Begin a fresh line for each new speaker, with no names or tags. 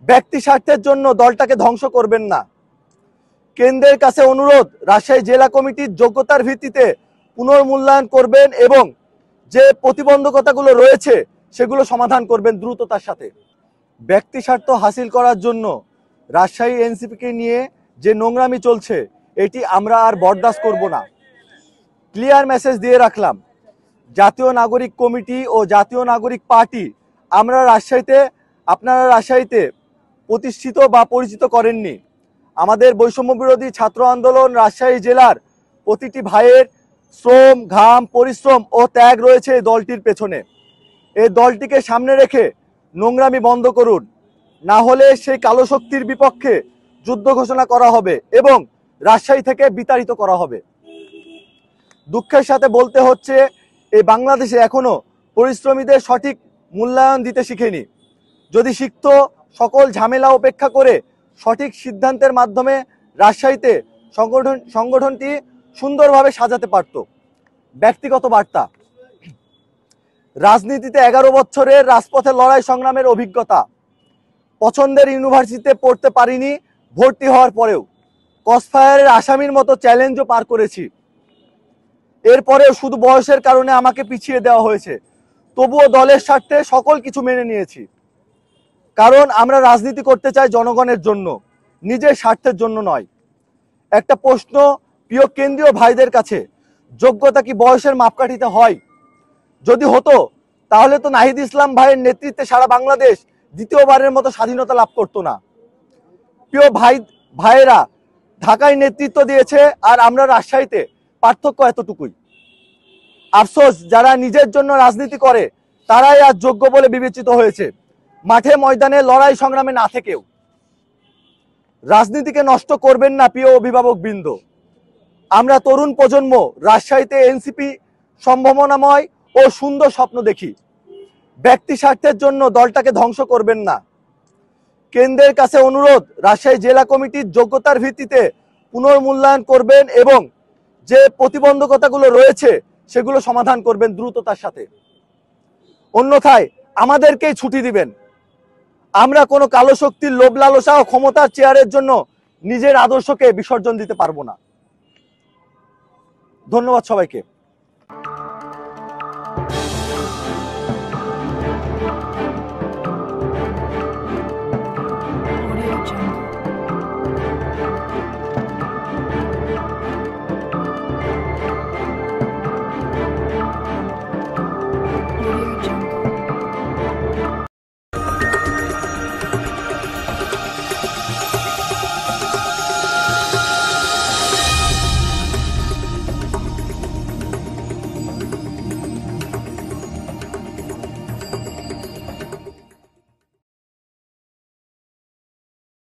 ব্যক্তি স্বার্থের জন্য দলটাকে ধ্বংস করবেন না। কেন্দ্রের কাছে অনুরোধ, রাজশাহী জেলা কমিটির যোগ্যতার ভিত্তিতে পুনর্মূল্যায়ন করবেন এবং যে প্রতিবন্ধকতাগুলো রয়েছে সেগুলো সমাধান করবেন দ্রুততার সাথে। ব্যক্তি স্বার্থ হাসিল করার জন্য রাজশাহী এনসিপিকে নিয়ে যে নোংরামি চলছে এটি আমরা আর বরদাস্ত করব না। ক্লিয়ার মেসেজ দিয়ে রাখলাম, জাতীয় নাগরিক কমিটি ও জাতীয় নাগরিক পার্টি আপনারা রাজশাহীতে প্রতিষ্ঠিত বা পরিচিত করেননি। আমাদের বৈষম্য বিরোধী ছাত্র আন্দোলন রাজশাহী জেলার প্রতিটি ভাইয়ের শ্রম, ঘাম, পরিশ্রম ও ত্যাগ রয়েছে এই দলটির পেছনে। এই দলটিকে সামনে রেখে নোংরামি বন্ধ করুন, না হলে সেই কালো শক্তির বিপক্ষে যুদ্ধ ঘোষণা করা হবে এবং রাজশাহী থেকে বিতাড়িত করা হবে। দুঃখের সাথে বলতে হচ্ছে, এই বাংলাদেশে এখনো পরিশ্রমীদের সঠিক মূল্যায়ন দিতে শিখেনি। যদি শিখত, সকল ঝামেলা উপেক্ষা করে সঠিক সিদ্ধান্তের মাধ্যমে রাজশাহীতে সংগঠনটি সুন্দরভাবে সাজাতে পারত। ব্যক্তিগত বার্তা, রাজনীতিতে 11 বছরের রাজপথে লড়াই সংগ্রামের অভিজ্ঞতা। পছন্দের ইউনিভার্সিটিতে পড়তে পারিনি ভর্তি হওয়ার পরেও, ক্রসফায়ারের আসামির মতো চ্যালেঞ্জও পার করেছি। এরপরেও শুধু বয়সের কারণে আমাকে পিছিয়ে দেওয়া হয়েছে, তবুও দলের স্বার্থে সকল কিছু মেনে নিয়েছি। কারণ আমরা রাজনীতি করতে চাই জনগণের জন্য, নিজের স্বার্থের জন্য নয়। একটা প্রশ্ন প্রিয় কেন্দ্রীয় ভাইদের কাছে, যোগ্যতা কি বয়সের মাপকাঠিতে হয়? যদি হতো তাহলে তো নাহিদ ইসলাম ভাইয়ের নেতৃত্বে সারা বাংলাদেশ দ্বিতীয়বারের মতো স্বাধীনতা লাভ করতো না। প্রিয় ভাইয়েরা ঢাকায় নেতৃত্ব দিয়েছে আর আমরা রাজশাহীতে, পার্থক্য এতটুকুই। আফসোস, যারা নিজের জন্য রাজনীতি করে তারাই আজ যোগ্য বলে বিবেচিত হয়েছে, মাঠে ময়দানে লড়াই সংগ্রামে না থেকেও। রাজনীতিকে নষ্ট করবেন না প্রিয় অভিভাবক বৃন্দ। আমরা তরুণ প্রজন্ম রাজশাহীতে এনসিপি সম্ভাবনাময় ও সুন্দর স্বপ্ন দেখি। ব্যক্তি স্বার্থের জন্য দলটাকে ধ্বংস করবেন না। কেন্দ্রের কাছে অনুরোধ, রাজশাহী জেলা কমিটির যোগ্যতার ভিত্তিতে পুনর্মূল্যায়ন করবেন এবং যে প্রতিবন্ধকতাগুলো রয়েছে সেগুলো সমাধান করবেন দ্রুততার সাথে। অন্যথায় আমাদেরকেই ছুটি দিবেন। আমরা কোনো কালো শক্তির লোভ লালসা ও ক্ষমতার চেয়ারের জন্য নিজের আদর্শকে বিসর্জন দিতে পারবো না। ধন্যবাদ সবাইকে।
Audio Jungle.